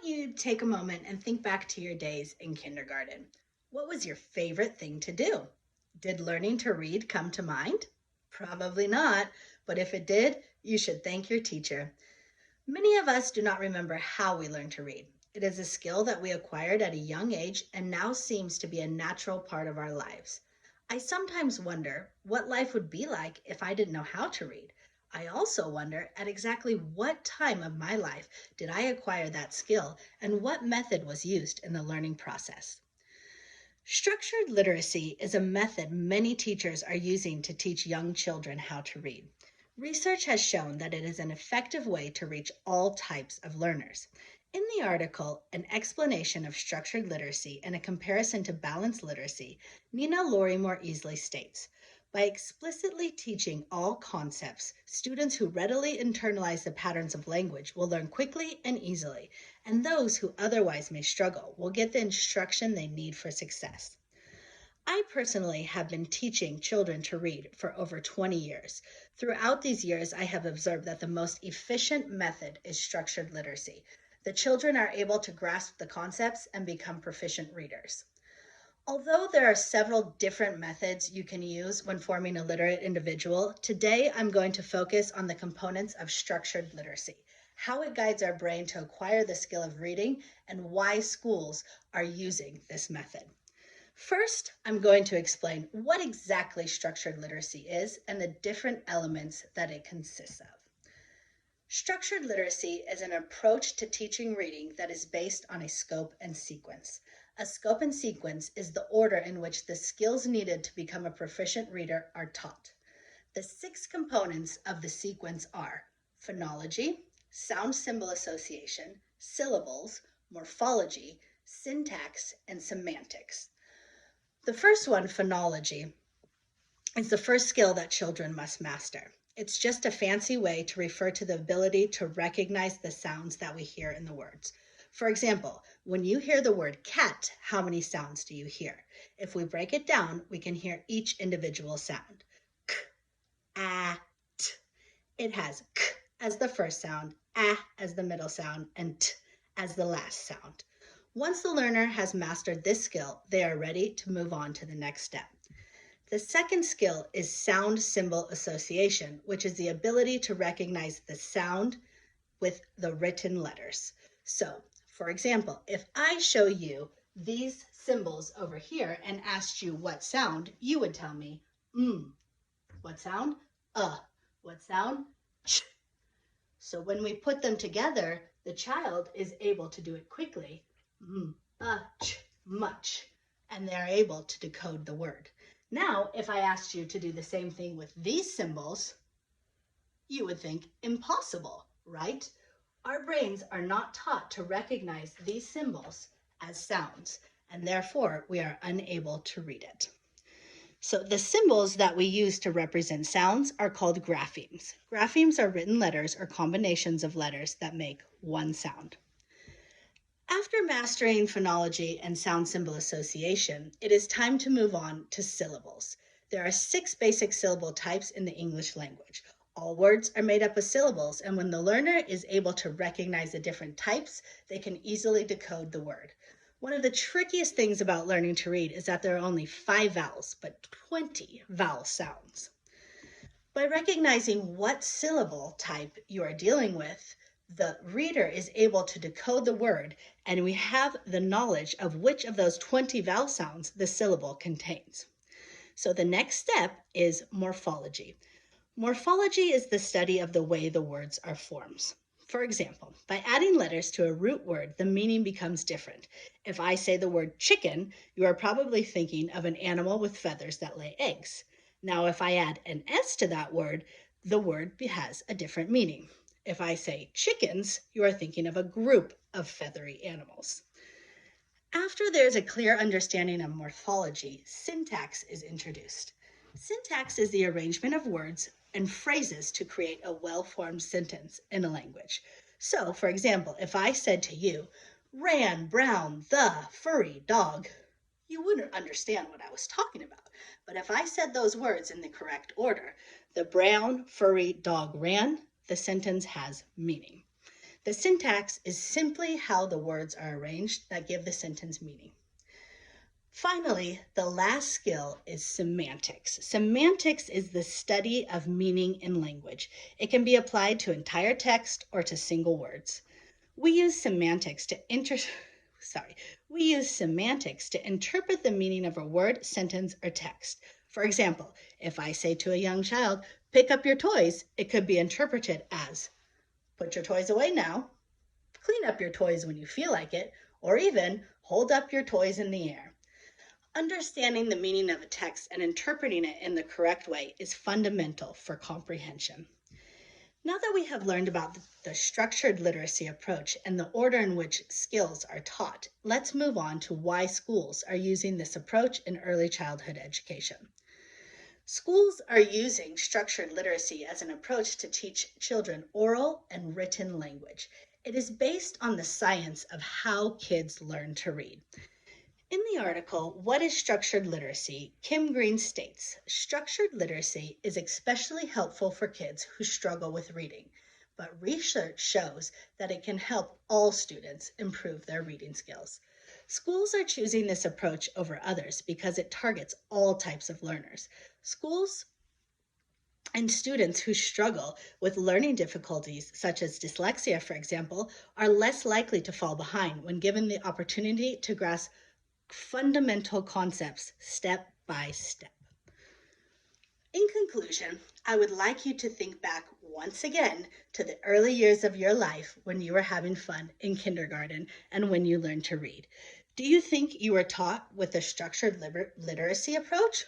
you take a moment and think back to your days in kindergarten? What was your favorite thing to do? Did learning to read come to mind? Probably not, but if it did, you should thank your teacher. Many of us do not remember how we learned to read. It is a skill that we acquired at a young age and now seems to be a natural part of our lives. I sometimes wonder what life would be like if I didn't know how to read. I also wonder at exactly what time of my life did I acquire that skill and what method was used in the learning process. Structured literacy is a method many teachers are using to teach young children how to read. Research has shown that it is an effective way to reach all types of learners. In the article, An Explanation of Structured Literacy and a Comparison to Balanced Literacy, Nina Lorrimore Easley states, by explicitly teaching all concepts, students who readily internalize the patterns of language will learn quickly and easily, and those who otherwise may struggle will get the instruction they need for success. I personally have been teaching children to read for over 20 years. Throughout these years, I have observed that the most efficient method is structured literacy. The children are able to grasp the concepts and become proficient readers. Although there are several different methods you can use when forming a literate individual, today I'm going to focus on the components of structured literacy, how it guides our brain to acquire the skill of reading, and why schools are using this method. First, I'm going to explain what exactly structured literacy is and the different elements that it consists of. Structured literacy is an approach to teaching reading that is based on a scope and sequence. A scope and sequence is the order in which the skills needed to become a proficient reader are taught. The 6 components of the sequence are phonology, sound symbol association, syllables, morphology, syntax, and semantics. The first one, phonology, is the first skill that children must master. It's just a fancy way to refer to the ability to recognize the sounds that we hear in the words. For example, when you hear the word cat, how many sounds do you hear? If we break it down, we can hear each individual sound. K, a, t. It has k as the first sound, a as the middle sound, and t as the last sound. Once the learner has mastered this skill, they are ready to move on to the next step. The second skill is sound symbol association, which is the ability to recognize the sound with the written letters. So, for example, if I show you these symbols over here and asked you what sound, you would tell me, What sound? What sound? Ch. So when we put them together, the child is able to do it quickly, ch, much, and they're able to decode the word. Now, if I asked you to do the same thing with these symbols, you would think impossible, right? Our brains are not taught to recognize these symbols as sounds, and therefore we are unable to read it. So the symbols that we use to represent sounds are called graphemes. Graphemes are written letters or combinations of letters that make one sound. After mastering phonology and sound symbol association, it is time to move on to syllables. There are 6 basic syllable types in the English language. All words are made up of syllables, and when the learner is able to recognize the different types, they can easily decode the word. One of the trickiest things about learning to read is that there are only 5 vowels, but 20 vowel sounds. By recognizing what syllable type you are dealing with, the reader is able to decode the word, and we have the knowledge of which of those 20 vowel sounds the syllable contains. So the next step is morphology. Morphology is the study of the way the words are formed. For example, by adding letters to a root word, the meaning becomes different. If I say the word chicken, you are probably thinking of an animal with feathers that lay eggs. Now, if I add an S to that word, the word has a different meaning. If I say chickens, you are thinking of a group of feathery animals. After there's a clear understanding of morphology, syntax is introduced. Syntax is the arrangement of words and phrases to create a well-formed sentence in a language. So, for example, if I said to you, ran Brown the furry dog, you wouldn't understand what I was talking about. But if I said those words in the correct order, the brown furry dog ran, the sentence has meaning. The syntax is simply how the words are arranged that give the sentence meaning. Finally, the last skill is semantics. Semantics is the study of meaning in language. It can be applied to entire text or to single words. We use semantics to interpret the meaning of a word, sentence, or text. For example, if I say to a young child, "Pick up your toys," it could be interpreted as, "Put your toys away now," "Clean up your toys when you feel like it," or even, "Hold up your toys in the air." Understanding the meaning of a text and interpreting it in the correct way is fundamental for comprehension. Now that we have learned about the structured literacy approach and the order in which skills are taught, let's move on to why schools are using this approach in early childhood education. Schools are using structured literacy as an approach to teach children oral and written language. It is based on the science of how kids learn to read. In the article, "What is Structured Literacy?" Kim Green states, "Structured literacy is especially helpful for kids who struggle with reading, but research shows that it can help all students improve their reading skills." Schools are choosing this approach over others because it targets all types of learners. Schools and students who struggle with learning difficulties, such as dyslexia, for example, are less likely to fall behind when given the opportunity to grasp fundamental concepts step by step. In conclusion, I would like you to think back once again to the early years of your life when you were having fun in kindergarten and when you learned to read. Do you think you were taught with a structured literacy approach?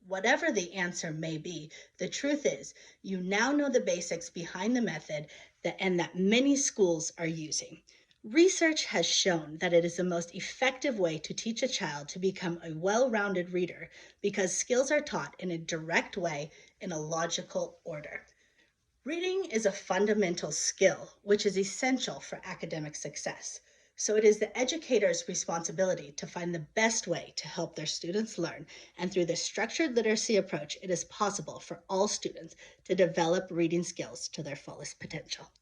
Whatever the answer may be, the truth is you now know the basics behind the method and that many schools are using. Research has shown that it is the most effective way to teach a child to become a well-rounded reader because skills are taught in a direct way in a logical order. Reading is a fundamental skill which is essential for academic success. So it is the educator's responsibility to find the best way to help their students learn, and through the structured literacy approach, it is possible for all students to develop reading skills to their fullest potential.